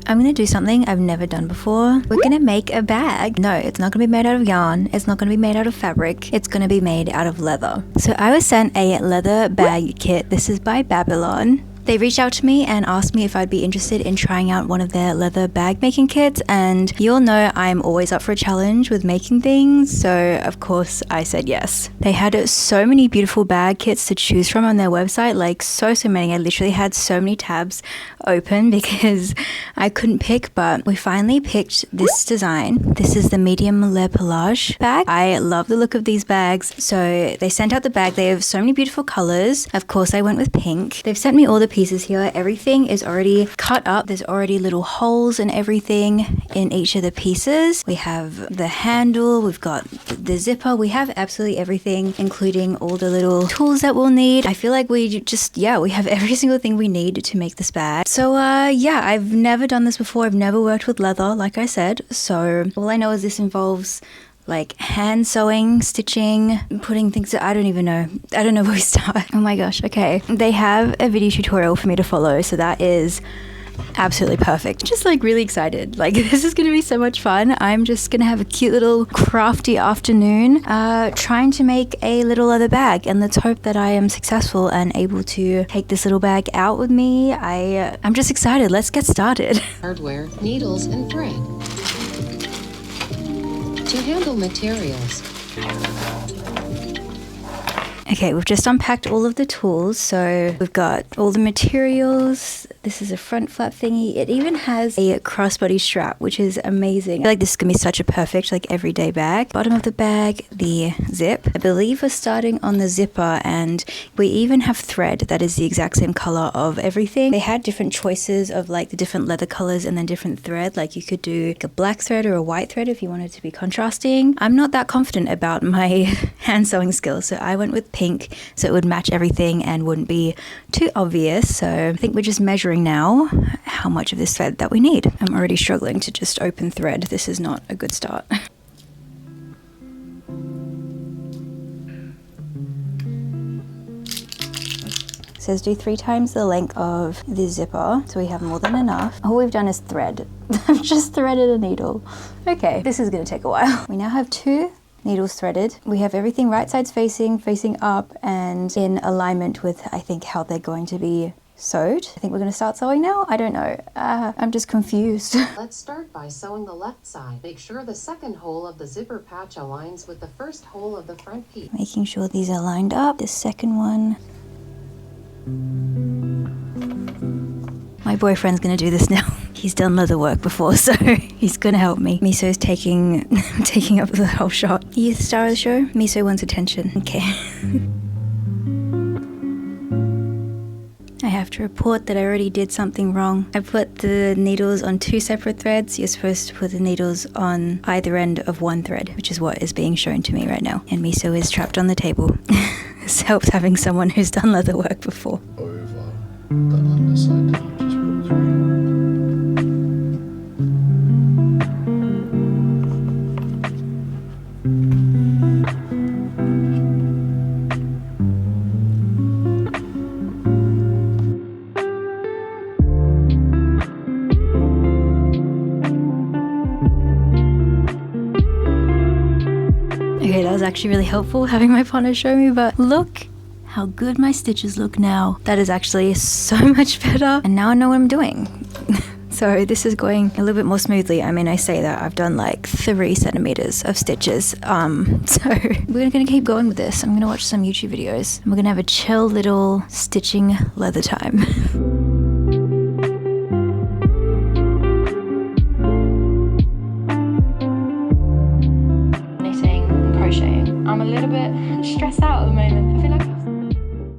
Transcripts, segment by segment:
I'm gonna do something I've never done before. We're gonna make a bag. No, it's not gonna be made out of yarn. It's not gonna be made out of fabric. It's gonna be made out of leather. So I was sent a leather bag kit. This is by Babylon. They reached out to me and asked me if I'd be interested in trying out one of their leather bag making kits, and you'll know I'm always up for a challenge with making things, so of course I said yes. They had so many beautiful bag kits to choose from on their website, like so many. I literally had so many tabs open because I couldn't pick, but we finally picked this design. This is the medium Le Pilage bag. I love the look of these bags, so they sent out the bag. They have so many beautiful colors. Of course I went with pink. They've sent me all the pieces here. Everything is already cut up. There's already little holes and everything in each of the pieces. We have the handle, we've got the zipper, we have absolutely everything, including all the little tools that we'll need. I feel like we have every single thing we need to make this bag. So yeah, I've never done this before. I've never worked with leather, like I said. So all I know is this involves like hand sewing, stitching, putting things, I don't even know. I don't know where we start. Oh my gosh, okay. They have a video tutorial for me to follow, so that is absolutely perfect. Just like really excited. Like this is gonna be so much fun. I'm just gonna have a cute little crafty afternoon trying to make a little leather bag, and let's hope that I am successful and able to take this little bag out with me. I'm just excited. Let's get started. Hardware, needles, and thread. To handle materials. Okay, we've just unpacked all of the tools. So we've got all the materials. This is a front flap thingy. It even has a crossbody strap, which is amazing. I feel like this is gonna be such a perfect like everyday bag. Bottom of the bag, the zip. I believe we're starting on the zipper, and we even have thread that is the exact same color of everything. They had different choices of like the different leather colors and then different thread. Like you could do like a black thread or a white thread if you wanted to be contrasting. I'm not that confident about my hand sewing skills, so I went with pink so it would match everything and wouldn't be too obvious. So I think we're just measuring now how much of this thread that we need. I'm already struggling to just open thread. This is not a good start. It says do 3 times the length of the zipper, so we have more than enough. All we've done is thread. I've just threaded a needle. Okay, this is gonna take a while. We now have 2 needles threaded. We have everything right sides facing up, and in alignment with, I think, how they're going to be sewed. I think we're going to start sewing now. I don't know. I'm just confused. Let's start by sewing the left side. Make sure the second hole of the zipper patch aligns with the first hole of the front piece. Making sure these are lined up. The second one. My boyfriend's gonna do this now. He's done leather work before, so he's gonna help me. Miso's taking up the whole shot. He's the star of the show. Miso wants attention. Okay. I have to report that I already did something wrong. I put the needles on 2 separate threads. You're supposed to put the needles on either end of one thread, which is what is being shown to me right now. And Miso is trapped on the table. This helps having someone who's done leather work before. Over the underside that you just put through. Okay, that was actually really helpful having my partner show me, but look how good my stitches look now. That is actually so much better, and now I know what I'm doing. So this is going a little bit more smoothly. I mean, I say that I've done like 3 centimeters of stitches. So we're gonna keep going with this. I'm gonna watch some YouTube videos, and we're gonna have a chill little stitching leather time. I'm a little bit stressed out at the moment. I feel like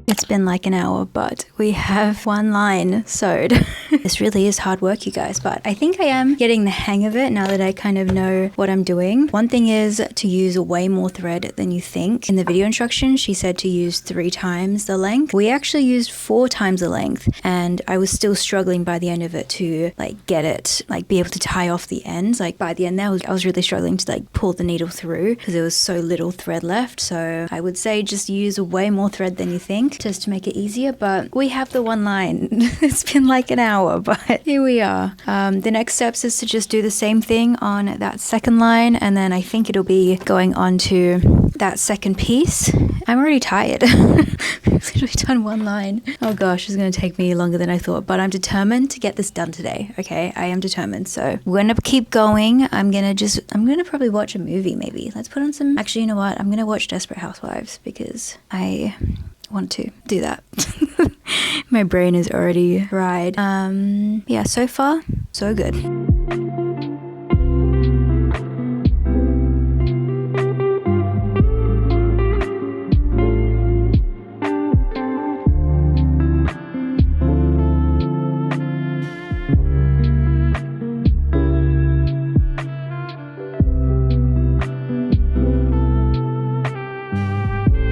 it's been like an hour, but we have 1 line sewed. This really is hard work, you guys, but I think I am getting the hang of it now that I kind of know what I'm doing. One thing is to use way more thread than you think. In the video instructions, she said to use 3 times the length. We actually used 4 times the length, and I was still struggling by the end of it to like get it, like be able to tie off the ends. Like by the end there, I was really struggling to like pull the needle through because there was so little thread left. So I would say just use way more thread than you think, just to make make it easier, but we have the one line. It's been like an hour, but here we are. The next steps is to just do the same thing on that second line, and then I think it'll be going on to that second piece. I'm already tired. I've literally done one line. Oh gosh, it's gonna take me longer than I thought, but I'm determined to get this done today. Okay, I am determined. So we're gonna keep going. I'm gonna probably watch a movie maybe. Let's put on some, actually, you know what? I'm gonna watch Desperate Housewives because I want to do that. My brain is already fried. Yeah, so far, so good.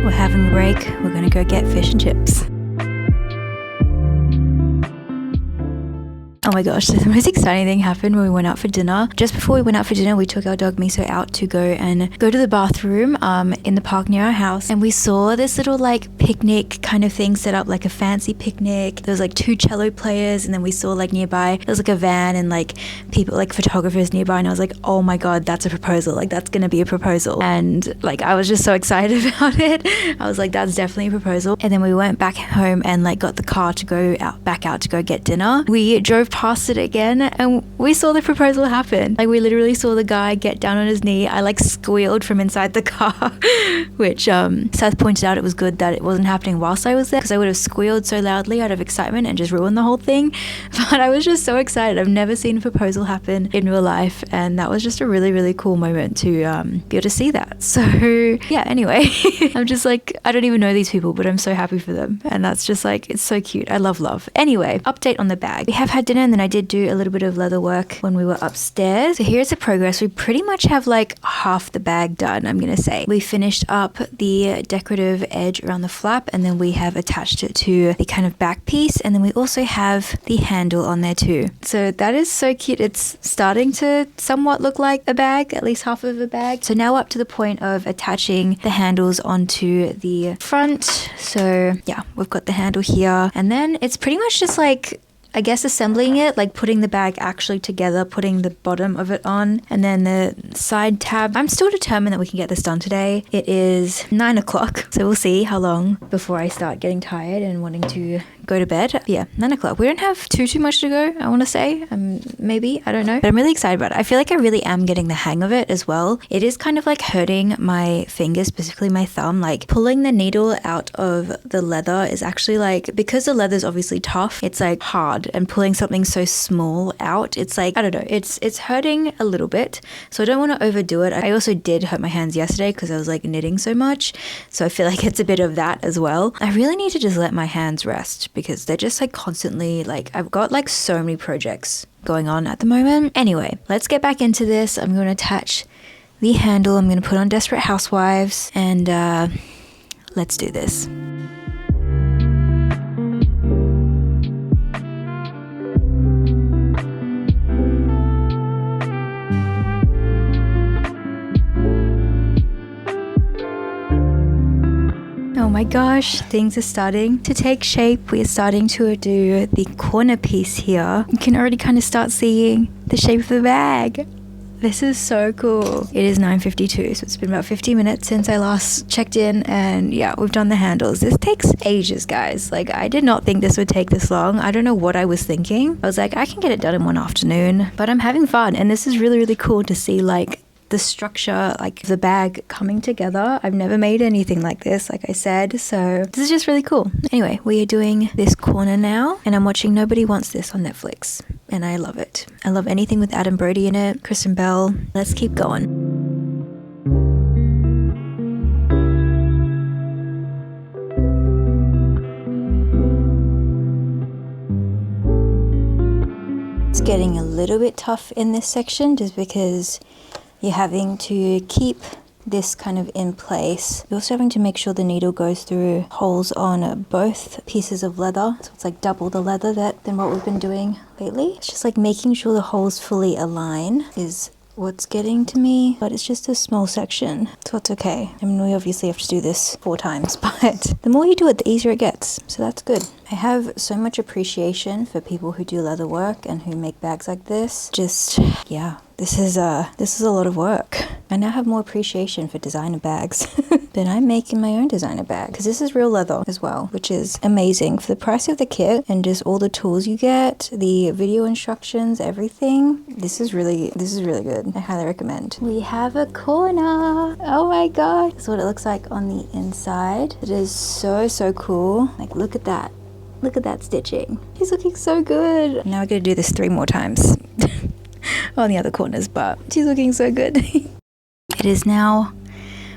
We're having a break. We're gonna go get fish and chips. Oh my gosh, the most exciting thing happened when we went out for dinner. Just before we went out for dinner, we took our dog Miso out to go to the bathroom in the park near our house, and we saw this little like picnic kind of thing set up, like a fancy picnic. There was like 2 cello players, and then we saw like nearby there was like a van and like people, like photographers nearby, and I was like, oh my god, that's a proposal, like that's gonna be a proposal. And like I was just so excited about it. I was like, that's definitely a proposal. And then we went back home and like got the car to go back out to go get dinner. We drove past it again and we saw the proposal happen. Like we literally saw the guy get down on his knee. I like squealed from inside the car, which Seth pointed out it was good that it wasn't happening whilst I was there, because I would have squealed so loudly out of excitement and just ruined the whole thing. But I was just so excited. I've never seen a proposal happen in real life, and that was just a really, really cool moment to be able to see that. So yeah, anyway, I'm just like, I don't even know these people, but I'm so happy for them, and that's just like, it's so cute. I love. Anyway, update on the bag. We have had dinner, and then I did do a little bit of leather work when we were upstairs. So here's the progress. We pretty much have like half the bag done, I'm gonna say. We finished up the decorative edge around the flap, and then we have attached it to the kind of back piece, and then we also have the handle on there too. So that is so cute. It's starting to somewhat look like a bag, at least half of a bag. So now up to the point of attaching the handles onto the front. So yeah, we've got the handle here, and then it's pretty much just like, I guess, assembling it, like putting the bag actually together, putting the bottom of it on, and then the side tab. I'm still determined that we can get this done today. It is 9 o'clock, so we'll see how long before I start getting tired and wanting to go to bed. But yeah, 9 o'clock. We don't have too much to go, I want to say. Maybe, I don't know. But I'm really excited about it. I feel like I really am getting the hang of it as well. It is kind of like hurting my fingers, specifically my thumb. Like pulling the needle out of the leather is actually like, because the leather is obviously tough, it's like hard. And pulling something so small out, it's like, I don't know, it's hurting a little bit. So I don't want to overdo it. I also did hurt my hands yesterday because I was like knitting so much. So I feel like it's a bit of that as well. I really need to just let my hands rest, because they're just like constantly, like, I've got like so many projects going on at the moment. Anyway, let's get back into this. I'm going to attach the handle. I'm going to put on Desperate Housewives, and let's do this. Oh my gosh, things are starting to take shape. We are starting to do the corner piece here. You can already kind of start seeing the shape of the bag. This is so cool. It is 9:52, so it's been about 50 minutes since I last checked in, and yeah, we've done the handles. This takes ages, guys. Like, I did not think this would take this long. I don't know what I was thinking. I was like, I can get it done in one afternoon, but I'm having fun, and this is really, really cool to see, like, the structure, like the bag coming together. I've never made anything like this, like I said, so this is just really cool. Anyway, we are doing this corner now, and I'm watching Nobody Wants This on Netflix, and I love it. I love anything with Adam Brody in it, Kristen Bell. Let's keep going. It's getting a little bit tough in this section just because you're having to keep this kind of in place. You're also having to make sure the needle goes through holes on both pieces of leather. So it's like double the leather than what we've been doing lately. It's just like making sure the holes fully align is what's getting to me, but it's just a small section, so it's okay. I mean, we obviously have to do this 4 times, but the more you do it, the easier it gets, so that's good. I have so much appreciation for people who do leather work and who make bags like this. Just, yeah, this is a lot of work. I now have more appreciation for designer bags. Then I'm making my own designer bag, because this is real leather as well, which is amazing. For the price of the kit and just all the tools you get, the video instructions, everything, this is really good. I highly recommend. We have a corner. Oh my god. This is what it looks like on the inside. It is so cool. Like, look at that. Look at that stitching. He's looking so good. Now we're gonna do this 3 more times on the other corners, but she's looking so good. It is now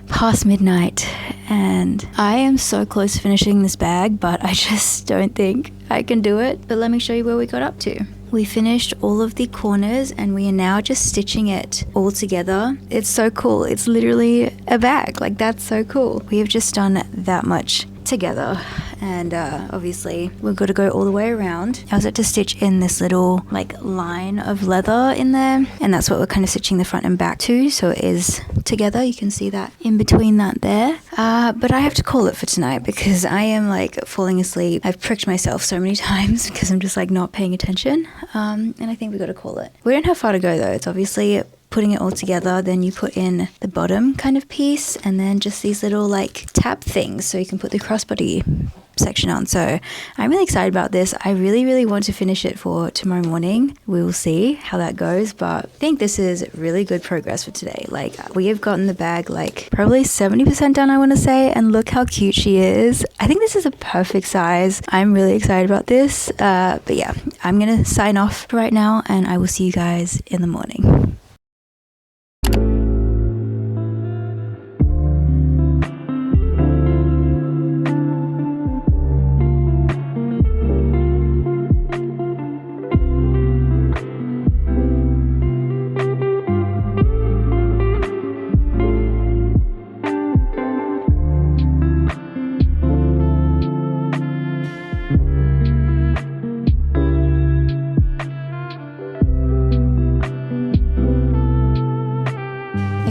past midnight and I am so close to finishing this bag, but I just don't think I can do it. But let me show you where we got up to. We finished all of the corners and we are now just stitching it all together. It's so cool. It's literally a bag. Like, that's so cool. We have just done that much together, and obviously we've got to go all the way around. I was had to stitch in this little like line of leather in there, and that's what we're kind of stitching the front and back to, so it is together. You can see that in between that there, but I have to call it for tonight because I am like falling asleep. I've pricked myself so many times because I'm just like not paying attention, and I think we got to call it. We don't have far to go though. It's obviously putting it all together, then you put in the bottom kind of piece, and then just these little like tab things so you can put the crossbody section on. So I'm really excited about this. I really want to finish it for tomorrow morning. We will see how that goes, but I think this is really good progress for today. Like, we have gotten the bag like probably 70% done, I want to say, and look how cute she is. I think this is a perfect size. I'm really excited about this, but yeah, I'm gonna sign off for right now and I will see you guys in the morning.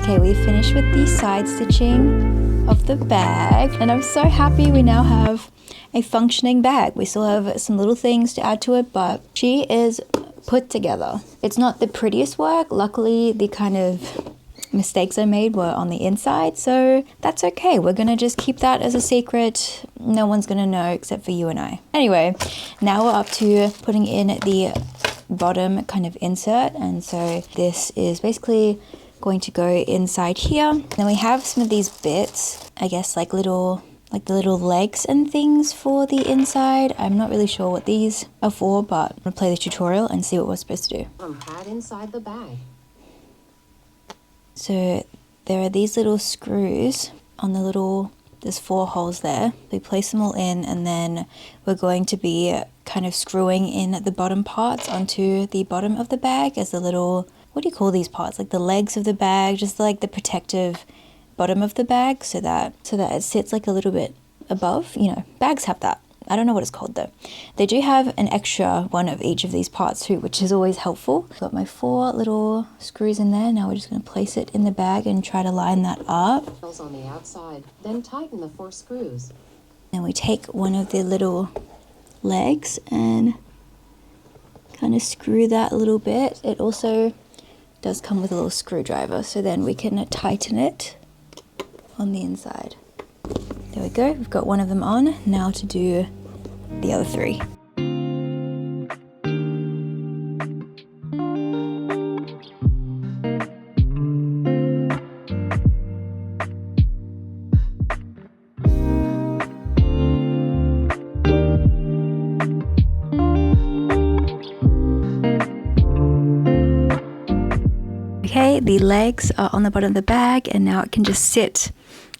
Okay, we finished with the side stitching of the bag and I'm so happy we now have a functioning bag. We still have some little things to add to it, but she is put together. It's not the prettiest work. Luckily, the kind of mistakes I made were on the inside, so that's okay. We're gonna just keep that as a secret. No one's gonna know except for you and I. Anyway, now we're up to putting in the bottom kind of insert, and so this is basically going to go inside here. Then we have some of these bits, I guess like the little legs and things for the inside. I'm not really sure what these are for, but I'm gonna play the tutorial and see what we're supposed to do. Pad inside the bag. So there are these little screws on the little, there's 4 holes there. We place them all in, and then we're going to be kind of screwing in the bottom parts onto the bottom of the bag as the little, what do you call these parts? Like the legs of the bag, just like the protective bottom of the bag, so that it sits like a little bit above. You know, bags have that. I don't know what it's called though. They do have an extra one of each of these parts too, which is always helpful. Got my 4 little screws in there. Now we're just going to place it in the bag and try to line that up. On the outside, then tighten the 4 screws. Then we take one of the little legs and kind of screw that a little bit. It also does come with a little screwdriver, so then we can tighten it on the inside. There we go, we've got one of them on. Now to do the other 3. Okay, the legs are on the bottom of the bag and now it can just sit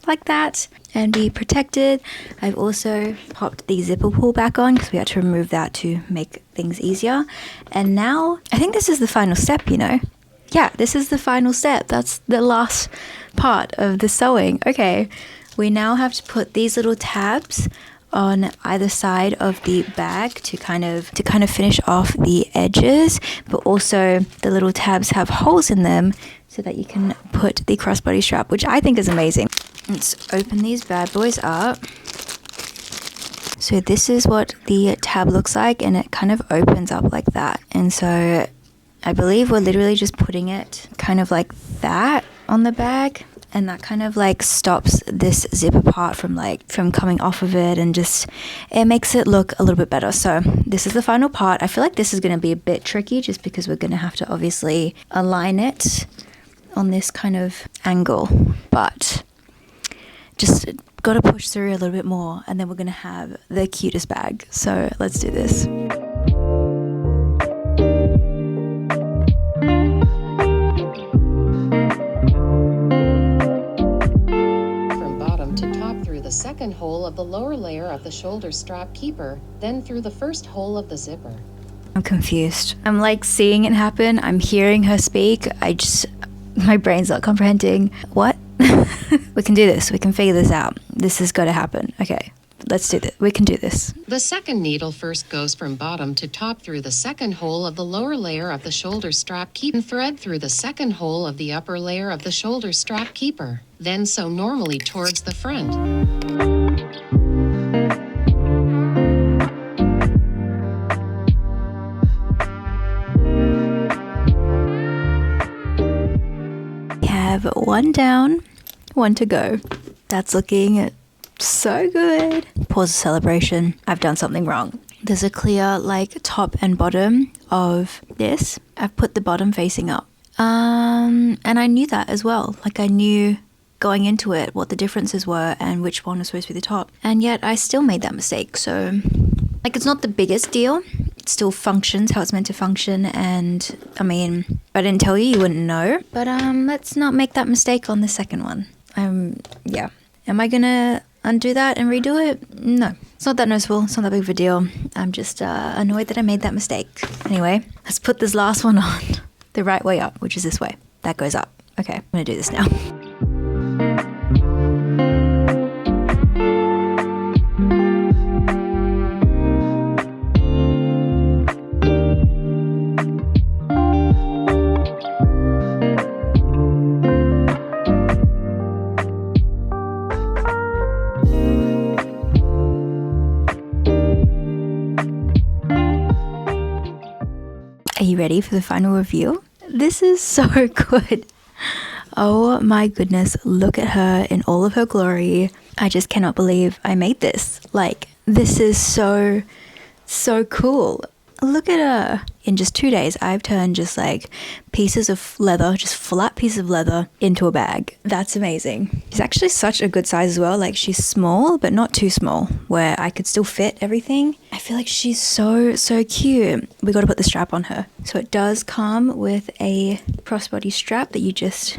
like that and be protected. I've also popped the zipper pull back on because we had to remove that to make things easier. And now I think this is the final step, you know. Yeah, this is the final step. That's the last part of the sewing. Okay, we now have to put these little tabs on either side of the bag to kind of finish off the edges, but also the little tabs have holes in them so that you can put the crossbody strap, which I think is amazing. Let's open these bad boys up. So this is what the tab looks like, and it kind of opens up like that. And so I believe we're literally just putting it kind of like that on the bag, and that kind of like stops this zipper part from coming off of it, and just it makes it look a little bit better. So this is the final part. I feel like this is going to be a bit tricky just because we're going to have to obviously align it on this kind of angle, but just got to push through a little bit more, and then we're going to have the cutest bag. So let's do this. From bottom to top through the second hole of the lower layer of the shoulder strap keeper, then through the first hole of the zipper. I'm confused. I'm like seeing it happen. I'm hearing her speak. My brain's not comprehending. What? We can do this. We can figure this out. This has got to happen. Okay, let's do this. We can do this. The second needle first goes from bottom to top through the second hole of the lower layer of the shoulder strap keeper, and thread through the second hole of the upper layer of the shoulder strap keeper. Then sew normally towards the front. Have one down, one to go. That's looking so good. Pause the celebration. I've done something wrong. There's a clear like top and bottom of this. I've put the bottom facing up. And I knew that as well. Like I knew going into it what the differences were and which one was supposed to be the top. And yet I still made that mistake. So like it's not the biggest deal. It still functions how it's meant to function, and I mean, if I didn't tell you, you wouldn't know. But let's not make that mistake on the second one. Yeah. Am I gonna undo that and redo it? No. It's not that noticeable. It's not that big of a deal. I'm just annoyed that I made that mistake. Anyway, let's put this last one on the right way up, which is this way. That goes up. Okay, I'm gonna do this now. Are you ready for the final review? This is so good. Oh my goodness, look at her in all of her glory. I just cannot believe I made this. Like, this is so cool. Look at her. In just 2 days, I've turned just like pieces of leather, just flat pieces of leather into a bag. That's amazing. She's actually such a good size as well. Like she's small, but not too small, where I could still fit everything. I feel like she's so cute. We got to put the strap on her. So it does come with a crossbody strap that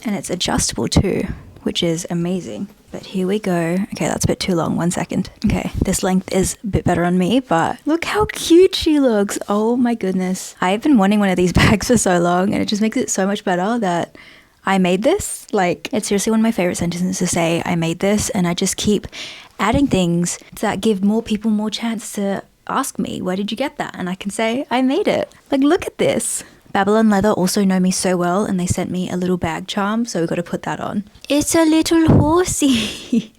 and it's adjustable too, which is amazing. But here we go. Okay, that's a bit too long. 1 second. Okay, this length is a bit better on me, but look how cute she looks. Oh my goodness. I've been wanting one of these bags for so long, and it just makes it so much better that I made this. Like, it's seriously one of my favorite sentences to say, I made this, and I just keep adding things that give more people more chance to ask me, where did you get that? And I can say, I made it. Like, look at this. Babylon Leather also know me so well, and they sent me a little bag charm, so we've got to put that on. It's a little horsey.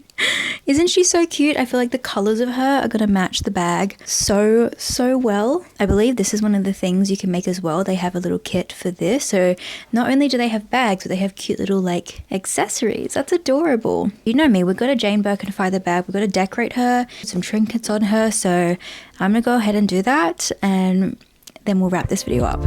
Isn't she so cute? I feel like the colors of her are going to match the bag so well. I believe this is one of the things you can make as well. They have a little kit for this. So not only do they have bags, but they have cute little like accessories. That's adorable. You know me, we've got to Jane Birkin-fy the bag. We've got to decorate her, put some trinkets on her. So I'm going to go ahead and do that, and then we'll wrap this video up.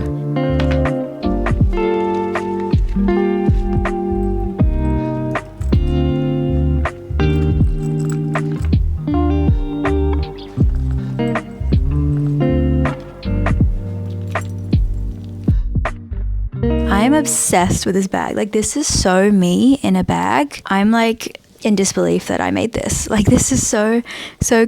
I'm obsessed with this bag. Like, this is so me in a bag. I'm like in disbelief that I made this. Like, this is so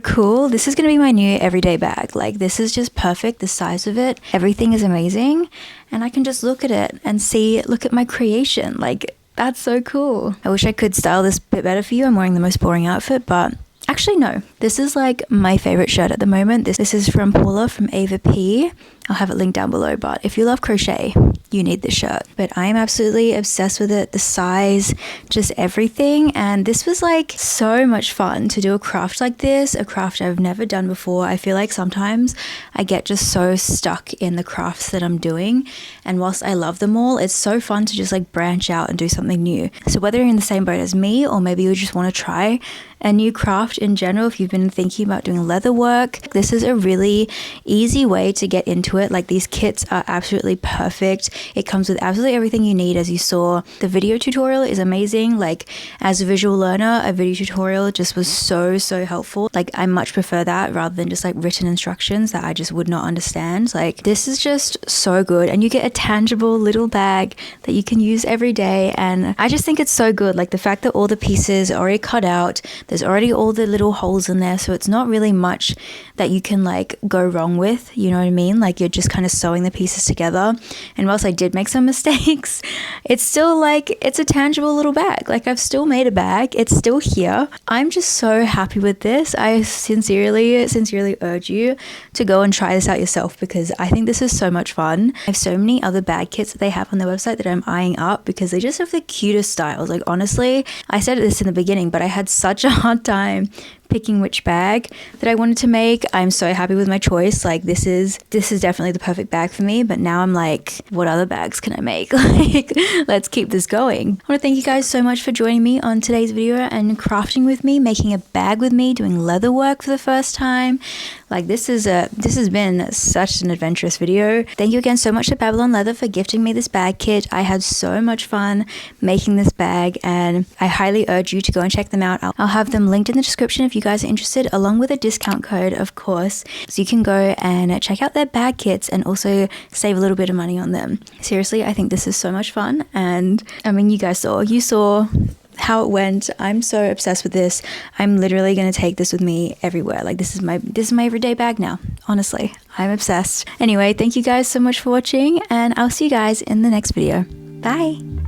cool. This is gonna be my new everyday bag. Like, this is just perfect. The size of it, everything is amazing, and I can just look at it and look at my creation. Like, that's so cool. I wish I could style this a bit better for you. I'm wearing the most boring outfit, but Actually, no. This is like my favorite shirt at the moment. This is from Paula from Ava P. I'll have it linked down below, but if you love crochet, you need this shirt. But I am absolutely obsessed with it, the size, just everything. And this was like so much fun to do a craft like this, a craft I've never done before. I feel like sometimes I get just so stuck in the crafts that I'm doing. And whilst I love them all, it's so fun to just like branch out and do something new. So whether you're in the same boat as me, or maybe you just want to try a new craft in general, if you've been thinking about doing leather work, this is a really easy way to get into it. Like, these kits are absolutely perfect. It comes with absolutely everything you need. As you saw, the video tutorial is amazing. Like, as a visual learner, a video tutorial just was so helpful. Like, I much prefer that rather than just like written instructions that I just would not understand. Like, this is just so good, and you get a tangible little bag that you can use every day. And I just think it's so good. Like, the fact that all the pieces are already cut out, there's already all the little holes in there, so it's not really much that you can like go wrong with, you know what I mean? Like, you're just kind of sewing the pieces together. And whilst I did make some mistakes, it's still like, it's a tangible little bag. Like, I've still made a bag, it's still here. I'm just so happy with this. I sincerely urge you to go and try this out yourself, because I think this is so much fun. I have so many other bag kits that they have on their website that I'm eyeing up, because they just have the cutest styles. Like, honestly, I said this in the beginning, but I had such a hard time picking which bag that I wanted to make. I'm so happy with my choice. Like, this is definitely the perfect bag for me. But now I'm like, what other bags can I make? Like, let's keep this going. I want to thank you guys so much for joining me on today's video and crafting with me, making a bag with me, doing leather work for the first time. Like, this has been such an adventurous video. Thank you again so much to Babylon Leather for gifting me this bag kit. I had so much fun making this bag, and I highly urge you to go and check them out. I'll have them linked in the description if you guys are interested, along with a discount code, of course, so you can go and check out their bag kits and also save a little bit of money on them. Seriously, I think this is so much fun, and I mean, you saw how it went. I'm so obsessed with this. I'm literally going to take this with me everywhere. Like, this is my everyday bag now. Honestly, I'm obsessed. Anyway, thank you guys so much for watching, and I'll see you guys in the next video. Bye.